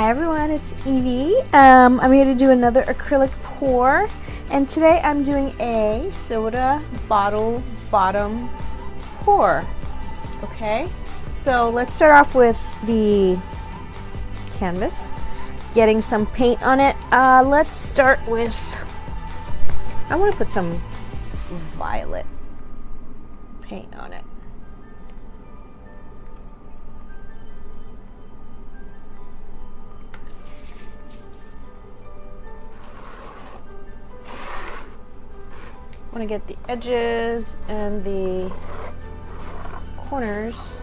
Hi everyone, it's Evie. I'm here to do another acrylic pour, and today I'm doing a soda bottle bottom pour. Okay, so let's start off with the canvas, getting some paint on it. Let's start with, I want to put some violet paint on it. I want to get the edges and the corners.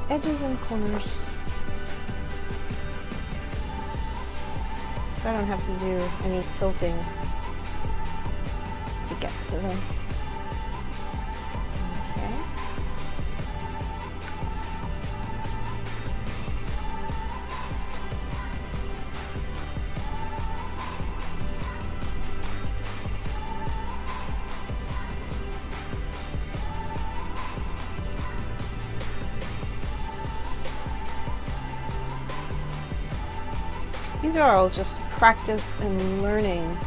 Edges and corners. So I don't have to do any tilting to get to them. These are all just practice and learning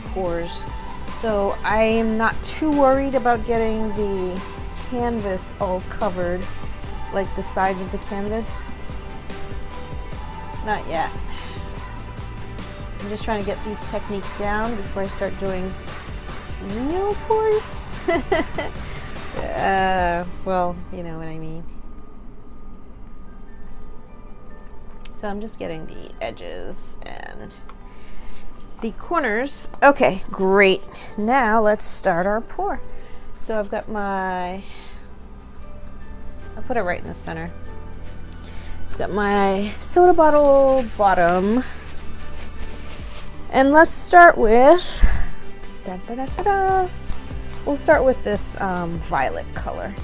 pours. So I am not too worried about getting the canvas all covered, like the sides of the canvas. Not yet. I'm just trying to get these techniques down before I start doing real pours. Well, you know what I mean. So I'm just getting the edges and the corners. Okay, great. Now let's start our pour. So I've got I'll put it right in the center. I've got my soda bottle bottom. And let's start with, we'll start with this violet color.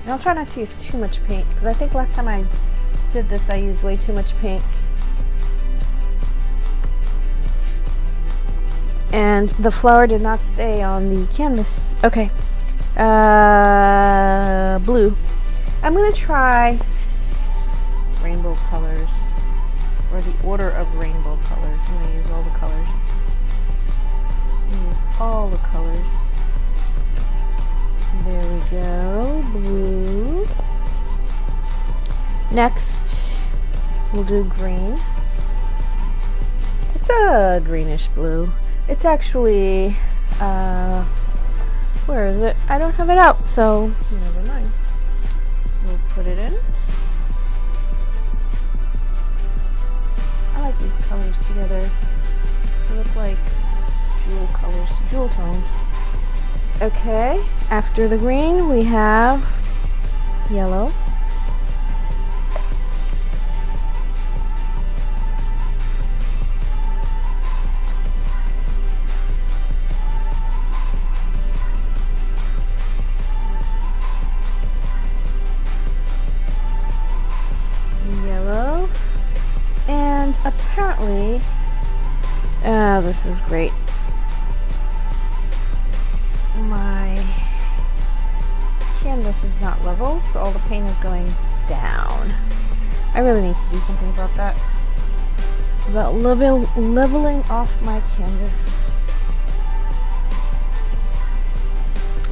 And I'll try not to use too much paint, because I think last time I did this I used way too much paint. And the flower did not stay on the canvas. Okay. Blue. I'm going to try rainbow colors, or the order of rainbow colors. I'm going to use all the colors. Use all the colors. There we go. Blue. Next, we'll do green. It's a greenish blue. It's actually, where is it? I don't have it out, so never mind. We'll put it in. I like these colors together. They look like jewel colors, jewel tones. Okay, after the green we have yellow. Yellow. And apparently, this is great. My canvas is not level, so all the paint is going down. I really need to do something about that. About leveling off my canvas.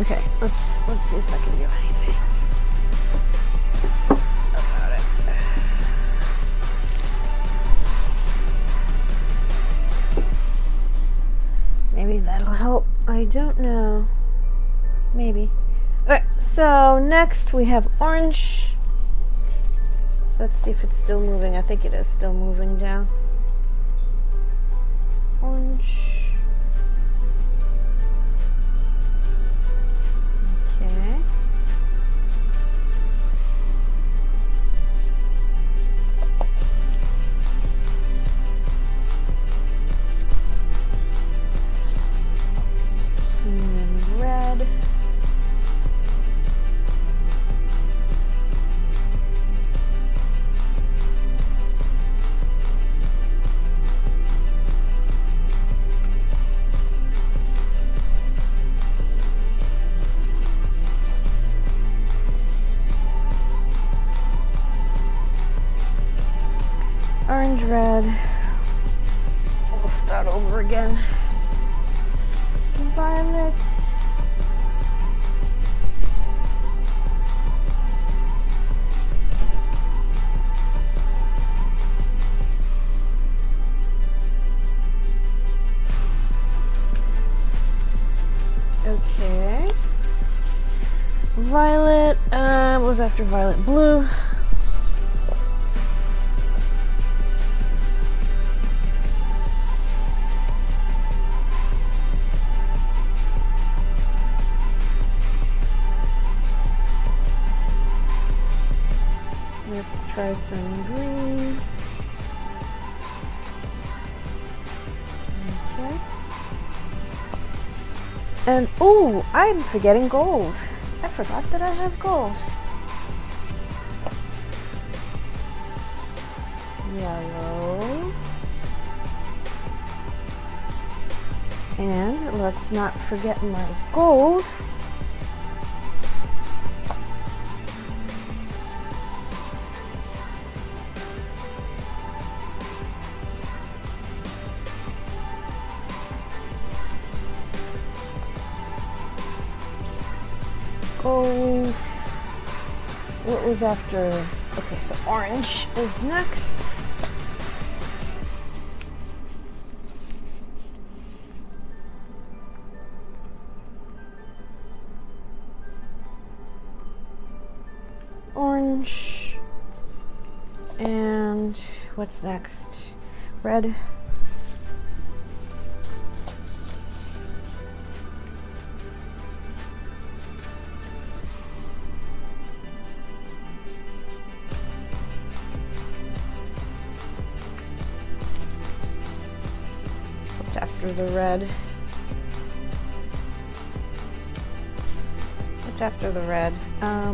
Okay, let's see if I can do anything about it. Maybe that'll help. I don't know. Maybe. Okay, so next we have orange. Let's see if it's still moving. I think it is still moving down. Orange. Okay. And then red. red. We'll start over again. Violet. Okay. Violet, what was after violet? Blue. Let's try some green. Okay. And, ooh, I'm forgetting gold. I forgot that I have gold. Yellow. And let's not forget my gold. Gold. What was after? Okay, so orange is next. Orange. And what's next? Red. After the red. What's after the red? I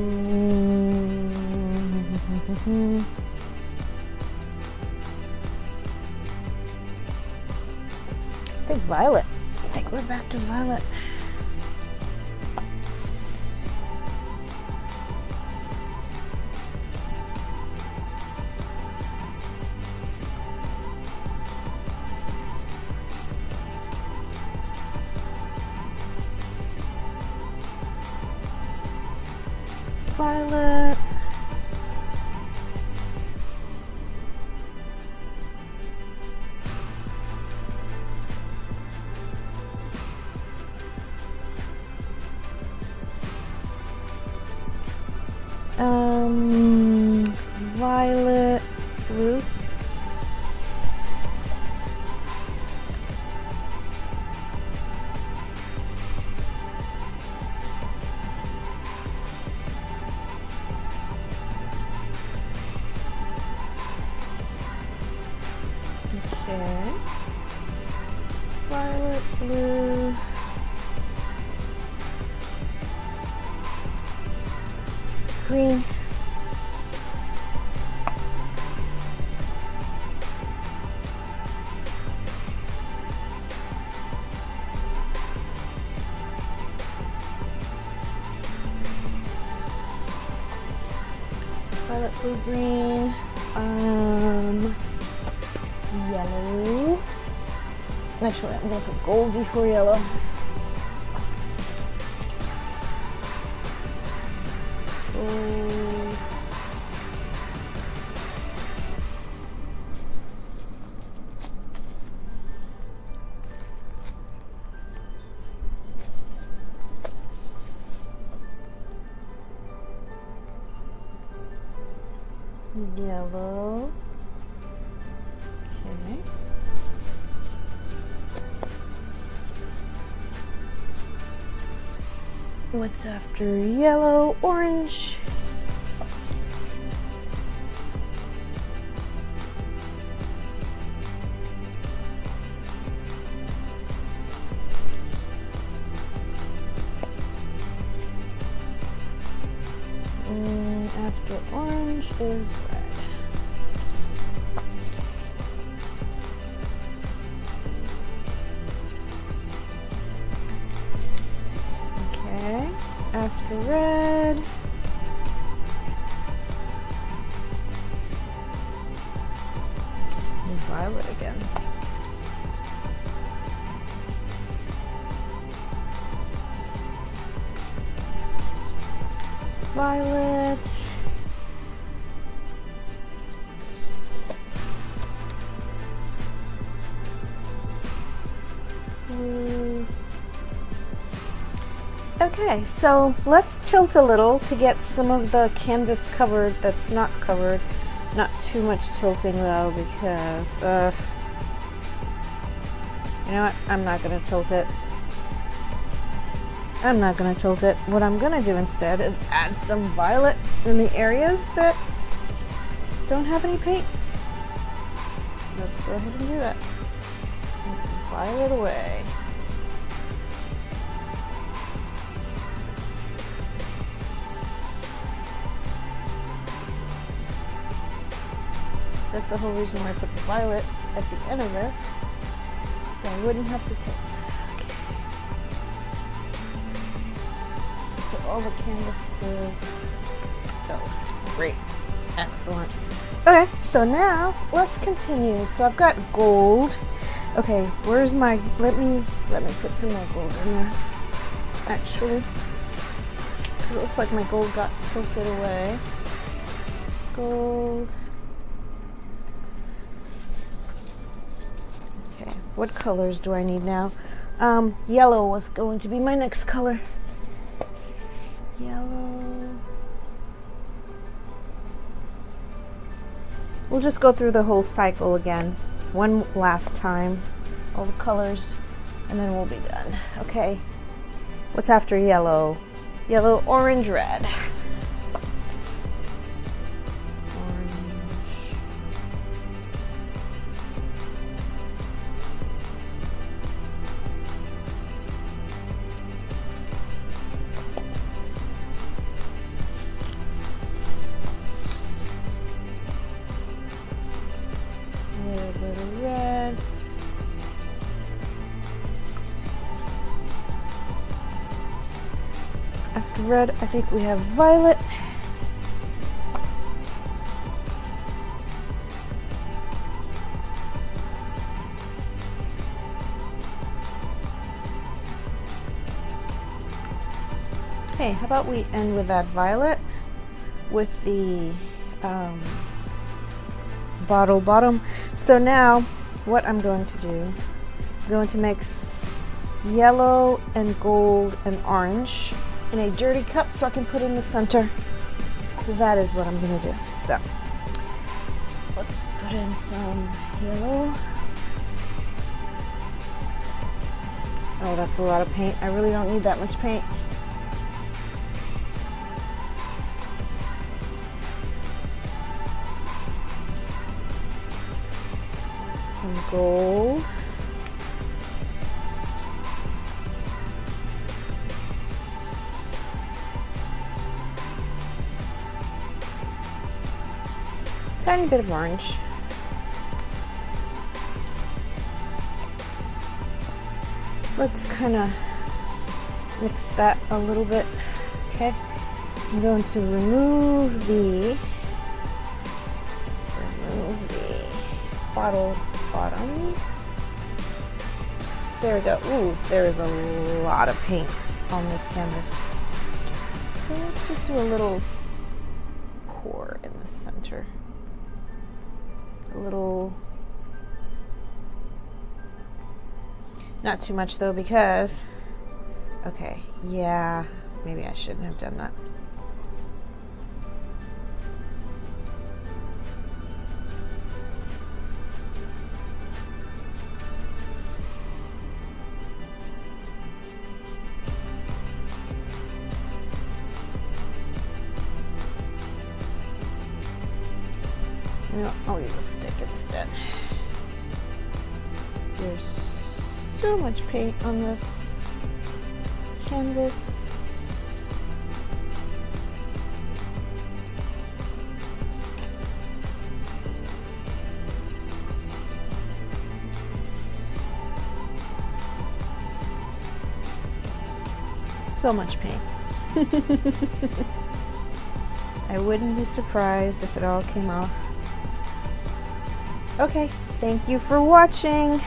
think violet. I think we're back to violet. Violet. Violet, blue. Okay. Violet, blue. Green. Violet, blue, green. Yellow. Actually, I'm gonna put gold before yellow. Gold. Yellow. Okay. What's after yellow? Orange. And after orange is red. After red, Violet. Okay, so let's tilt a little to get some of the canvas covered that's not covered. Not too much tilting though, because you know what? I'm not gonna tilt it. I'm not gonna tilt it. What I'm gonna do instead is add some violet in the areas that don't have any paint. Let's go ahead and do that. Let's violet away. That's the whole reason why I put the violet at the end of this, so I wouldn't have to tilt. Okay. So all the canvas is filled. Great. Excellent. Okay, so now let's continue. So I've got gold. Okay, where's my, let me put some more gold in there. Actually, it looks like my gold got tilted away. Gold. What colors do I need now? Yellow was going to be my next color. Yellow. We'll just go through the whole cycle again. One last time. All the colors. And then we'll be done. Okay. What's after yellow? Yellow, orange, red. Red. After red, I think we have violet. Okay, how about we end with that violet with the bottle bottom. So now what I'm going to do, I'm going to mix yellow and gold and orange in a dirty cup so I can put in the center. So that is what I'm going to do. So let's put in some yellow. Oh, that's a lot of paint. I really don't need that much paint. Some gold. Tiny bit of orange. Let's kind of mix that a little bit. Okay, I'm going to remove the bottle bottom. There we go. Ooh, there is a lot of paint on this canvas. So let's just do a little pour in the center. A little, not too much though, because, okay, yeah, maybe I shouldn't have done that. No, I'll use a stick instead. There's so much paint on this canvas. So much paint. I wouldn't be surprised if it all came off. Okay, Thank you for watching.